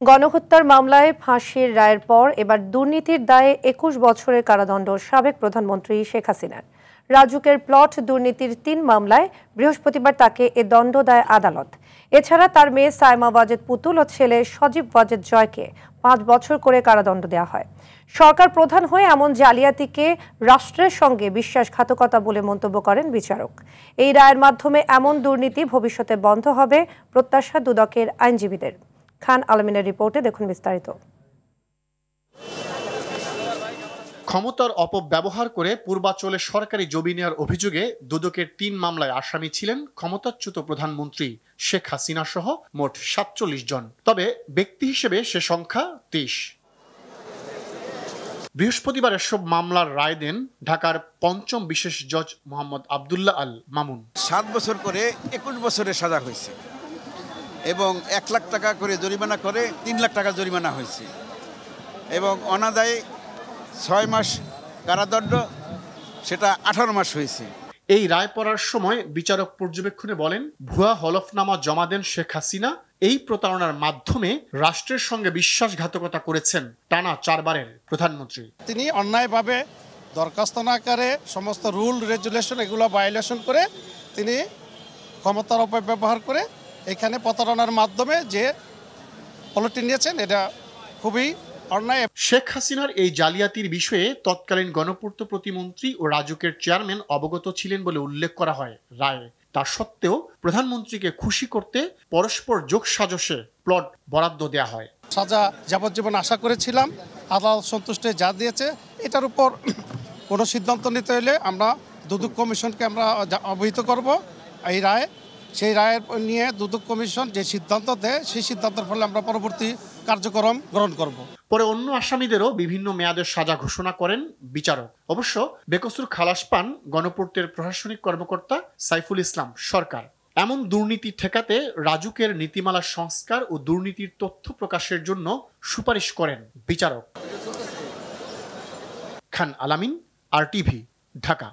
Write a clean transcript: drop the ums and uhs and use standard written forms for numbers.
গণহত্যার মামলায় ফাঁসির রায়ের পর এবার দুর্নীতির দায়ে ২১ বছরের কারাদণ্ড সাবেক প্রধানমন্ত্রী শেখ হাসিনার। রাজুকের প্লট দুর্নীতির ৩ মামলায় বৃহস্পতিবার তাকে এ দণ্ড দেয় আদালত। এছাড়া তার মেয়ে সায়মা ওয়াজেদ পুতুল ও ছেলে সজীব ওয়াজেদ জয়কে ৫ বছর করে কারাদণ্ড দেওয়া হয়। সরকার প্রধান হয়ে এমন জালিয়াতিকে রাষ্ট্রের সঙ্গে বিশ্বাসঘাতকতা বলে মন্তব্য করেন বিচারক। এই রায়ের মাধ্যমে এমন দুর্নীতি ভবিষ্যতে বন্ধ হবে প্রত্যাশা দুদকের আইনজীবীদের। খান আলমিনের রিপোর্টে দেখুন বিস্তারিত। ক্ষমতার অপব্যবহার করে পূর্বাঞ্চলে সরকারি জমি নেওয়ার অভিযোগে দুদকের ৩ মামলায় আসামি ছিলেন ক্ষমতাচ্যুত প্রধানমন্ত্রী শেখ হাসিনা সহ মোট ৪৭ জন। তবে ব্যক্তি হিসেবে সে সংখ্যা ২৩। বৃহস্পতিবার এসব মামলার রায় দেন ঢাকার পঞ্চম বিশেষ জজ মোহাম্মদ আবদুল্লাহ আল মামুন। ৭ বছর করে ২১ বছরের সাজা হয়েছে এবং ১ লাখ টাকা করে জরিমানা করে ৩ লাখ টাকা জরিমানা হয়েছে এবং অনাদায়ে ৬ মাস কারাদণ্ড, সেটা ১৮ মাস হয়েছে। এই রায় পড়ার সময় বিচারক পর্যবেক্ষণে বলেন, ভুয়া হলফনামা জমা দেন শেখ হাসিনা। এই প্রতারণার মাধ্যমে রাষ্ট্রের সঙ্গে বিশ্বাসঘাতকতা করেছেন টানা ৪ বারের প্রধানমন্ত্রী। তিনি অন্যায়ভাবে দরখাস্ত না করে সমস্ত রুল রেগুলেশন এগুলো ভায়োলেশন করে তিনি ক্ষমতার অপব্যবহার করে এখানে প্রতারণার মাধ্যমে যে পলিটি নিয়েছেন, এটা খুবই অন্যায়। শেখ হাসিনার এই জালিয়াতির বিষয়ে তৎকালীন গণপূর্ত প্রতিমন্ত্রী ও রাজুকের চেয়ারম্যান অবগত ছিলেন বলে উল্লেখ করা হয় রায়ে। তা সত্ত্বেও প্রধানমন্ত্রীকে খুশি করতে পরস্পর যোগসাজশে প্লট বরাদ্দ দেয়া হয়। সাজা যাবজ্জীবন আশা করেছিলাম, আদালত সন্তুষ্টে যা দিয়েছে এটার উপর কোনো সিদ্ধান্ত নিতে হলে আমরা দুদক কমিশনকে আমরা অবহিত করব এই রায়। সেই রায়ের নিয়ে দুদক কমিশন যে সিদ্ধান্ত দেয় সেই সিদ্ধান্তের ফলে আমরা পরবর্তী কার্যক্রম গ্রহণ করব। পরে অন্য আসামিদেরও বিভিন্ন মেয়াদের সাজা ঘোষণা করেন বিচারক। অবশ্য বেকসুর খালাস পান গণপূর্তের প্রশাসনিক কর্মকর্তা সাইফুল ইসলাম সরকার। এমন দুর্নীতি ঠেকাতে রাজুকের নীতিমালা সংস্কার ও দুর্নীতির তথ্য প্রকাশের জন্য সুপারিশ করেন বিচারক। খান আলামিন, RTV, ঢাকা।